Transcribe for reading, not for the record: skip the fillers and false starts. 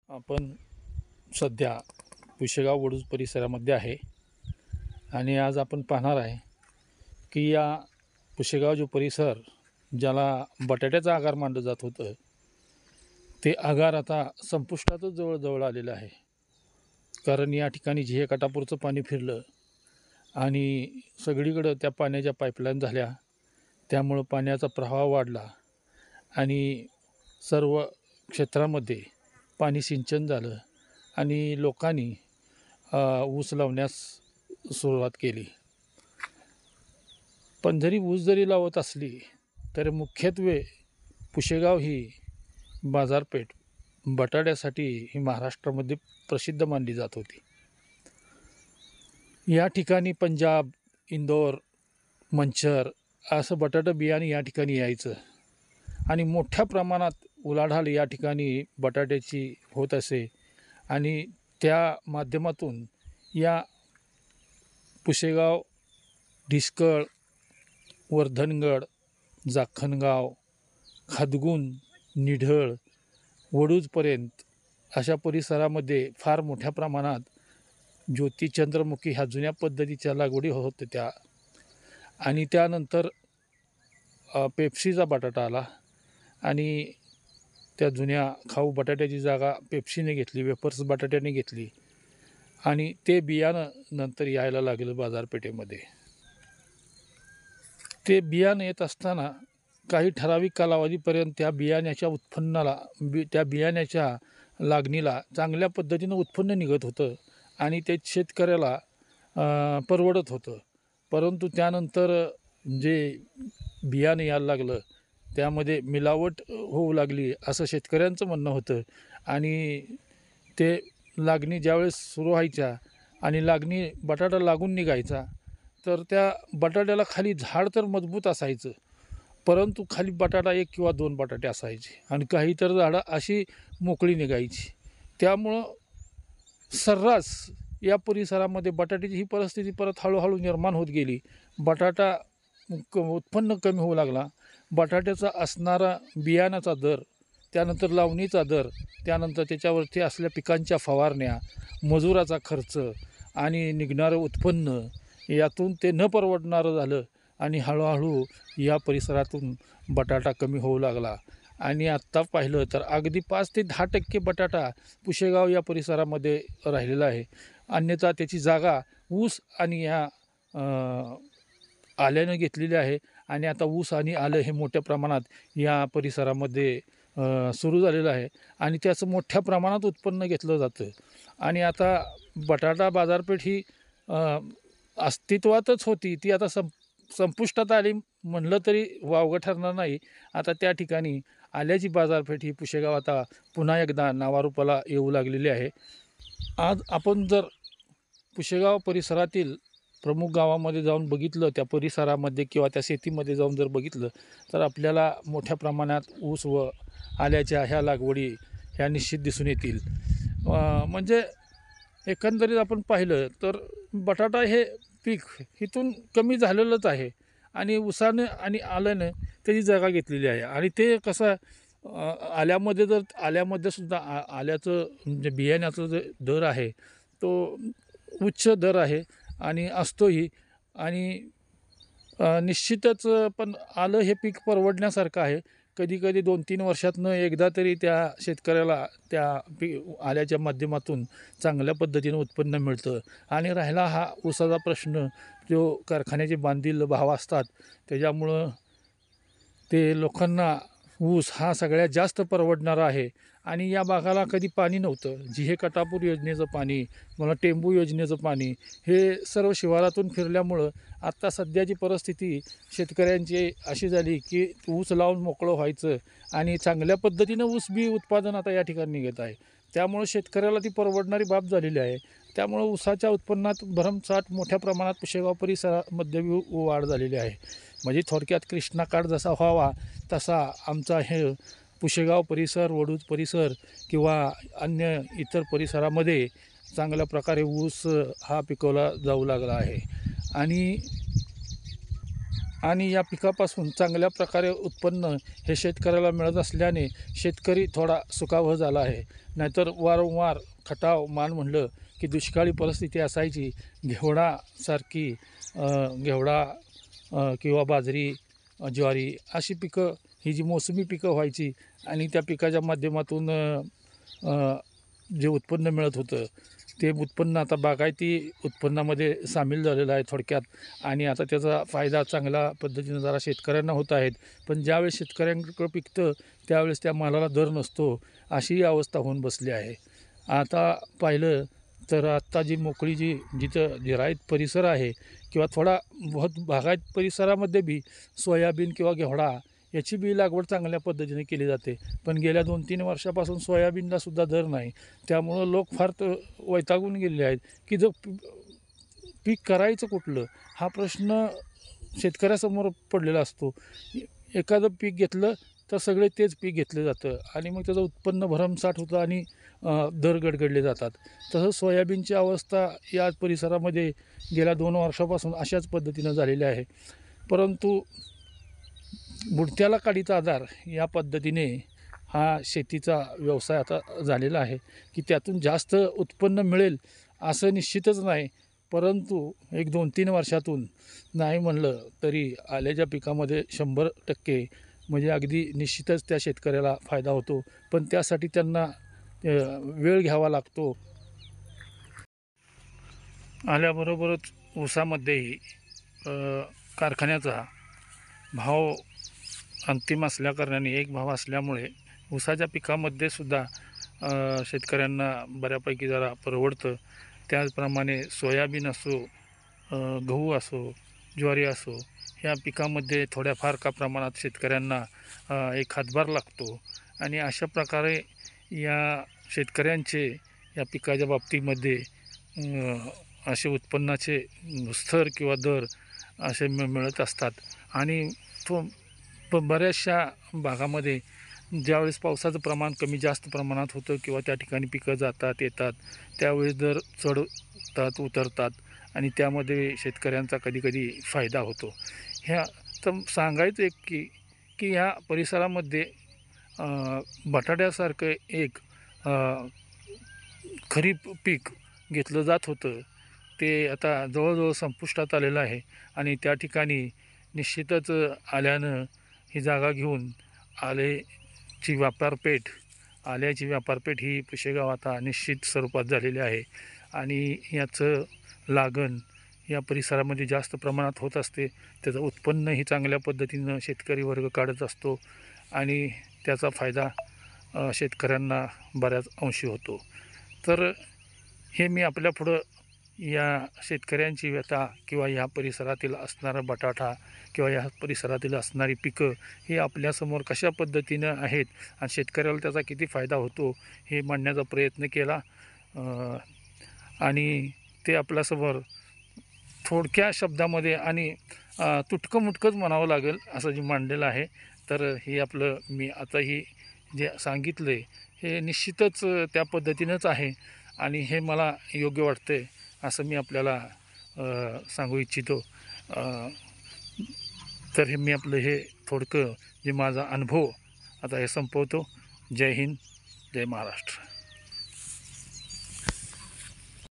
आपण सध्या पुशेगाव वडूज परिसरामध्ये आहे आणि आज आपण पाहणार आहे की या पुशेगाव जो परिसर ज्याला बटाट्याचा आगार मानलं जात होतं ते आगार आता संपुष्टातच जवळ आलेलं आहे. कारण या ठिकाणी झिहे काठापूरचं पाणी फिरलं आणि सगळीकडं त्या पाण्याच्या पाईपलाईन झाल्या, त्यामुळं पाण्याचा प्रवाह वाढला आणि सर्व क्षेत्रामध्ये पाणी सिंचन झालं आणि लोकांनी ऊस लावण्यास सुरुवात केली. पण जरी ऊस जरी लावत असली तर मुख्यत्वे पुशेगाव ही बाजारपेठ बटाट्यासाठी ही महाराष्ट्रामध्ये प्रसिद्ध मानली जात होती. या ठिकाणी पंजाब, इंदोर, मंचर असं बटाटा बियाणे या ठिकाणी यायचं आणि मोठ्या प्रमाणात उलाढाल या ठिकाणी बटाट्याची होत असे आणि त्या माध्यमातून या पुशेगाव, ढिस्कळ, वर्धनगड, जाखणगाव, खादगुण, निढळ, वडूजपर्यंत अशा परिसरामध्ये फार मोठ्या प्रमाणात ज्योती चंद्रमुखी ह्या जुन्या पद्धतीच्या लागवडी होत होत्या. आणि त्यानंतर पेप्सीचा बटाटा आला आणि त्या जुन्या खाऊ बटाट्याची जागा पेप्सीने घेतली, वेफर्स बटाट्याने घेतली आणि ते बियाणं नंतर यायला लागलं बाजारपेठेमध्ये. ते बियाणं येत असताना काही ठराविक कालावधीपर्यंत त्या बियाण्याच्या उत्पन्नाला त्या बियाण्याच्या लागणीला चांगल्या पद्धतीनं उत्पन्न निघत होतं आणि ते शेतकऱ्याला परवडत होतं. परंतु त्यानंतर जे बियाणं यायला लागलं त्यामध्ये मिलावट होऊ लागली असं शेतकऱ्यांचं म्हणणं होतं आणि ते लागणी ज्यावेळेस सुरू व्हायच्या आणि लागणी बटाटा लागून निघायचा तर त्या बटाट्याला खाली झाड तर मजबूत असायचं, परंतु खाली बटाटा 1 किंवा 2 बटाटे असायचे आणि काही तर झाडं अशी मोकळी निघायची. त्यामुळं सर्रास या परिसरामध्ये बटाट्याची ही परिस्थिती परत हळूहळू निर्माण होत गेली. बटाटा उत्पन्न कमी होऊ लागला. बटाट्याचा असणारा बियाण्याचा दर, त्यानंतर लावणीचा दर, त्यानंतर त्याच्यावरती असलेल्या पिकांच्या फवारण्या, मजुराचा खर्च आणि निघणारं उत्पन्न यातून ते न परवडणारं झालं आणि हळूहळू या परिसरातून बटाटा कमी होऊ लागला. आणि आत्ता पाहिलं तर अगदी 5 ते 10% बटाटा पुशेगाव या परिसरामध्ये राहिलेला आहे. अन्यथा त्याची जागा ऊस आणि ह्या आल्यानं घेतलेली आहे आणि आता ऊस आणि आलं हे मोठ्या प्रमाणात या परिसरामध्ये सुरू झालेलं आहे आणि त्याचं मोठ्या प्रमाणात उत्पन्न घेतलं जातं. आणि आता बटाटा बाजारपेठ ही अस्तित्वातच होती, ती आता संपुष्टात आली म्हणलं तरी वावगं ठरणार नाही. आता त्या ठिकाणी आल्याची बाजारपेठ ही पुशेगाव आता पुन्हा एकदा नावारूपाला येऊ लागलेली आहे. आज आपण जर पुशेगाव परिसरातील प्रमुख गावामध्ये जाऊन बघितलं, त्या परिसरामध्ये किंवा त्या शेतीमध्ये जाऊन जर बघितलं तर आपल्याला मोठ्या प्रमाणात ऊस व आल्याच्या ह्या लागवडी ह्या निश्चित दिसून येतील. म्हणजे एकंदरीत आपण पाहिलं तर बटाटा हे पीक इथून कमी झालेलंच आहे आणि ऊसानं आणि आल्यानं त्याची जागा घेतलेली आहे. आणि ते कसं आल्यामध्ये जर आल्यामध्ये सुद्धा आल्याचं जे बियाण्याचं जे दर आहे तो उच्च दर आहे आणि असतोही आणि निश्चितच. पण आलं हे पीक परवडण्यासारखं आहे. कधीकधी 2-3 वर्षातनं एकदा तरी त्या शेतकऱ्याला त्या आल्याच्या माध्यमातून चांगल्या पद्धतीनं उत्पन्न मिळतं. आणि राहिला हा ऊसाचा प्रश्न, जो कारखान्याचे बांधील भाव असतात त्याच्यामुळं ते लोकांना ऊस हा सगळ्यात जास्त परवडणारा आहे. आणि या भागाला कधी पाणी नव्हतं. झिहे काठापूर योजनेचं पाणी, मला टेंबू योजनेचं पाणी हे सर्व शिवारातून फिरल्यामुळं आत्ता सध्याची परिस्थिती शेतकऱ्यांची अशी झाली की ऊस लावून मोकळं व्हायचं आणि चांगल्या पद्धतीनं ऊस बी उत्पादन आता या ठिकाणी निघत आहे. त्यामुळं शेतकऱ्याला ती परवडणारी बाब झालेली आहे. त्यामुळं ऊसाच्या उत्पन्नात भरमसाठ मोठ्या प्रमाणात पुशेगाव परिसरामध्ये वाढ झालेली आहे. म्हणजे थोडक्यात कृष्णाकाठ जसा व्हावा तसा आमचा हे पुशेगाव परिसर, वडूज परिसर किंवा अन्य इतर परिसरामध्ये चांगल्या प्रकारे ऊस हा पिकवला जाऊ लागला आहे. आणि आणि या पिकापासून चांगल्या प्रकारे उत्पन्न हे शेतकऱ्याला मिळत असल्याने शेतकरी थोडा सुखावह झाला आहे. नाहीतर वारंवार खटाव मान म्हणलं की दुष्काळी परिस्थिती असायची. घेवडासारखी घेवडा किंवा बाजरी, ज्वारी अशी पिकं ही जी मोसमी पिकं व्हायची आणि त्या पिकाच्या माध्यमातून जे उत्पन्न मिळत होतं ते उत्पन्न आता बागायती उत्पन्नामध्ये सामील झालेलं आहे थोडक्यात. आणि आता त्याचा फायदा चांगल्या पद्धतीनं जरा शेतकऱ्यांना होत आहेत. पण ज्यावेळेस शेतकऱ्यांकडं पिकतं त्यावेळेस त्या मालाला दर नसतो, अशी अवस्था होऊन बसली आहे. आता पाहिलं तर आत्ता जी मोकळी जिथं जिरायत परिसर आहे किंवा थोडा बहुत बागायत परिसरामध्ये बी सोयाबीन किंवा घेवडा याची बी लागवड चांगल्या पद्धतीने केली जाते. पण गेल्या 2-3 वर्षापासून सोयाबीनलासुद्धा दर नाही. त्यामुळं लोक फार वैतागून गेलेले आहेत की पीक करायचं कुठलं हा प्रश्न शेतकऱ्यासमोर पडलेला असतो. एखादं पीक घेतलं तर सगळे तेच पीक घेतलं जातं आणि मग त्याचं उत्पन्न भरमसाठ होतं आणि दर गडगडले जातात. तसंच सोयाबीनची अवस्था या परिसरामध्ये गेल्या 2 वर्षापासून अशाच पद्धतीनं झालेली आहे. परंतु बुडत्याला काडीचा आधार या पद्धतीने हा शेतीचा व्यवसाय आता झालेला आहे की त्यातून जास्त उत्पन्न मिळेल असं निश्चितच नाही. परंतु एक 2-3 वर्षातून नाही म्हणलं तरी आल्याच्या पिकामध्ये 100% म्हणजे अगदी निश्चितच त्या शेतकऱ्याला फायदा होतो. पण त्यासाठी त्यांना वेळ घ्यावा लागतो. आल्याबरोबरच ऊसामध्येही कारखान्याचा भाव अंतिम असल्याकारणाने एक भाव असल्यामुळे ऊसाच्या पिकामध्ये सुद्धा शेतकऱ्यांना बऱ्यापैकी जरा परवडतं. त्याचप्रमाणे सोयाबीन असो, गहू असो, ज्वारी असो ह्या पिकामध्ये थोड्याफार का प्रमाणात शेतकऱ्यांना एक हातभार लागतो. आणि अशा प्रकारे या शेतकऱ्यांचे या पिकाच्या बाबतीमध्ये असे उत्पन्नाचे स्तर किंवा दर असे मिळत असतात. आणि बऱ्याचशा भागामध्ये ज्यावेळेस पावसाचं प्रमाण कमी जास्त प्रमाणात होतं किंवा त्या ठिकाणी पिकं जातात येतात त्यावेळेस दर चढतात उतरतात आणि त्यामध्ये शेतकऱ्यांचा कधीकधी फायदा होतो. ह्या तर सांगायचं एक की ह्या परिसरामध्ये बटाट्यासारखं एक खरीप पीक घेतलं जात होतं ते आता जवळजवळ संपुष्टात आलेलं आहे. आणि त्या ठिकाणी निश्चितच आल्यानं ही जागा घेऊन आल्याची व्यापारपेठ ही पुशेगाव आता निश्चित स्वरूपात झालेली आहे. आणि याचं लागण या परिसरामध्ये जास्त प्रमाणात होत असते. त्याचं उत्पन्नही चांगल्या पद्धतीनं शेतकरी वर्ग काढत असतो आणि त्याचा फायदा शेतकऱ्यांना बऱ्याच अंशी होतो. तर हे मी आपल्यापुढं या शेतकऱ्यांची व्यथा किंवा ह्या परिसरातील असणारा बटाटा किंवा या परिसरातील असणारी पिकं ही आपल्यासमोर कशा पद्धतीनं आहेत आणि शेतकऱ्याला त्याचा किती फायदा होतो हे मांडण्याचा प्रयत्न केला. आणि ते आपल्यासमोर थोडक्या शब्दामध्ये आणि तुटकंमुटकंच म्हणावं लागेल असं जे मांडलेलं आहे. तर हे आपलं मी आताही जे सांगितलं आहे हे निश्चितच त्या पद्धतीनंच आहे आणि हे मला योग्य वाटतं आहे असं मी आपल्याला सांगू इच्छितो. तर हे मी आपलं हे थोडकं जे माझा अनुभव आता हे संपवतो. जय हिंद, जय महाराष्ट्र.